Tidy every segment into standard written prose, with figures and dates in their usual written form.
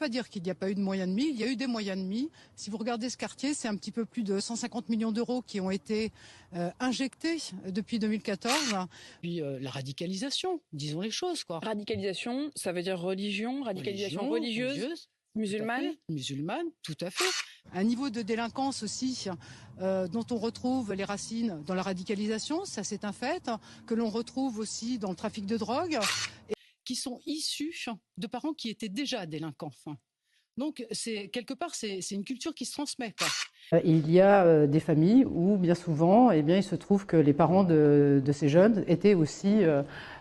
Pas dire qu'il n'y a pas eu de moyens de mis, il y a eu des moyens de mis. Si vous regardez ce quartier, c'est un petit peu plus de 150 millions d'euros qui ont été injectés depuis 2014. Puis la radicalisation, disons les choses, quoi. Radicalisation, ça veut dire religion, radicalisation religieuse, musulmane. Musulmane, tout à fait. Un niveau de délinquance aussi dont on retrouve les racines dans la radicalisation, ça c'est un fait, que l'on retrouve aussi dans le trafic de drogue. Qui sont issus de parents qui étaient déjà délinquants. Donc, quelque part, c'est une culture qui se transmet, quoi. Il y a des familles où, bien souvent, eh bien, il se trouve que les parents de ces jeunes étaient aussi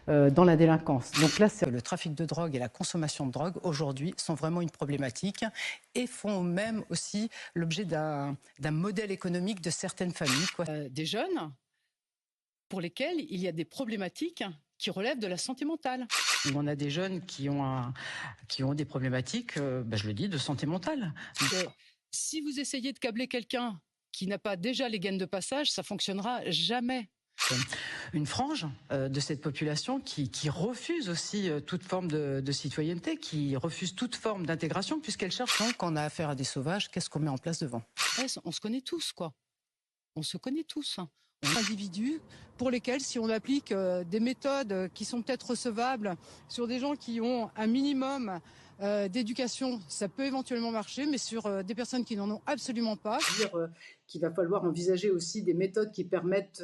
dans la délinquance. Donc là, le trafic de drogue et la consommation de drogue, aujourd'hui, sont vraiment une problématique et font même aussi l'objet d'un modèle économique de certaines familles, quoi. Des jeunes pour lesquels il y a des problématiques qui relèvent de la santé mentale. On a des jeunes qui ont des problématiques, je le dis, de santé mentale. Si vous essayez de câbler quelqu'un qui n'a pas déjà les gaines de passage, ça fonctionnera jamais. Une frange de cette population qui refuse aussi toute forme de citoyenneté, qui refuse toute forme d'intégration, puisqu'elle cherche. Donc, quand on a affaire à des sauvages, qu'est-ce qu'on met en place devant ? On se connaît tous, quoi. On se connaît tous. Individus pour lesquels, si on applique des méthodes qui sont peut-être recevables sur des gens qui ont un minimum d'éducation, ça peut éventuellement marcher, mais sur des personnes qui n'en ont absolument pas. C'est-à-dire qu'il va falloir envisager aussi des méthodes qui permettent,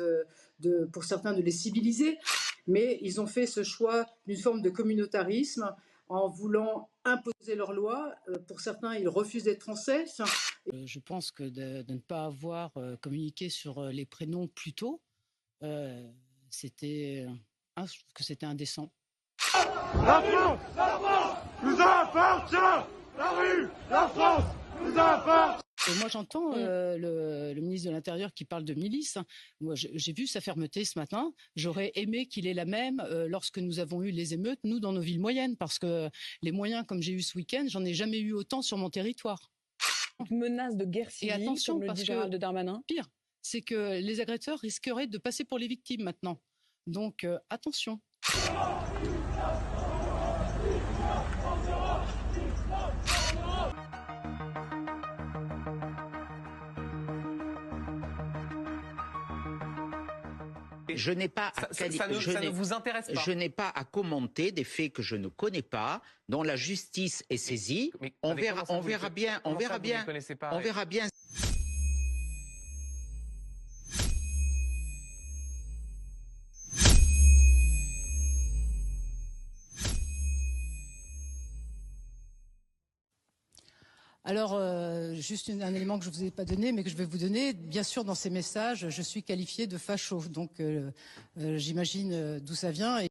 pour certains, de les civiliser, mais ils ont fait ce choix d'une forme de communautarisme en voulant imposer leurs lois. Pour certains, ils refusent d'être français. Je pense que de ne pas avoir communiqué sur les prénoms plus tôt, c'était indécent. La France nous appartient. La rue, la France nous appartient. Et moi, j'entends le ministre de l'Intérieur qui parle de milice. Moi, j'ai vu sa fermeté ce matin. J'aurais aimé qu'il ait la même lorsque nous avons eu les émeutes, nous, dans nos villes moyennes, parce que les moyens, comme j'ai eu ce week-end, j'en ai jamais eu autant sur mon territoire. Menace de guerre civile, et attention, comme le dit Gérald Darmanin. Pire, c'est que les agresseurs risqueraient de passer pour les victimes maintenant. Donc, attention. Je n'ai pas ça ne vous intéresse pas. Je n'ai pas à commenter des faits que je ne connais pas, dont la justice est saisie. On verra bien. Alors, juste un élément que je ne vous ai pas donné, mais que je vais vous donner. Bien sûr, dans ces messages, je suis qualifiée de facho. Donc, j'imagine d'où ça vient.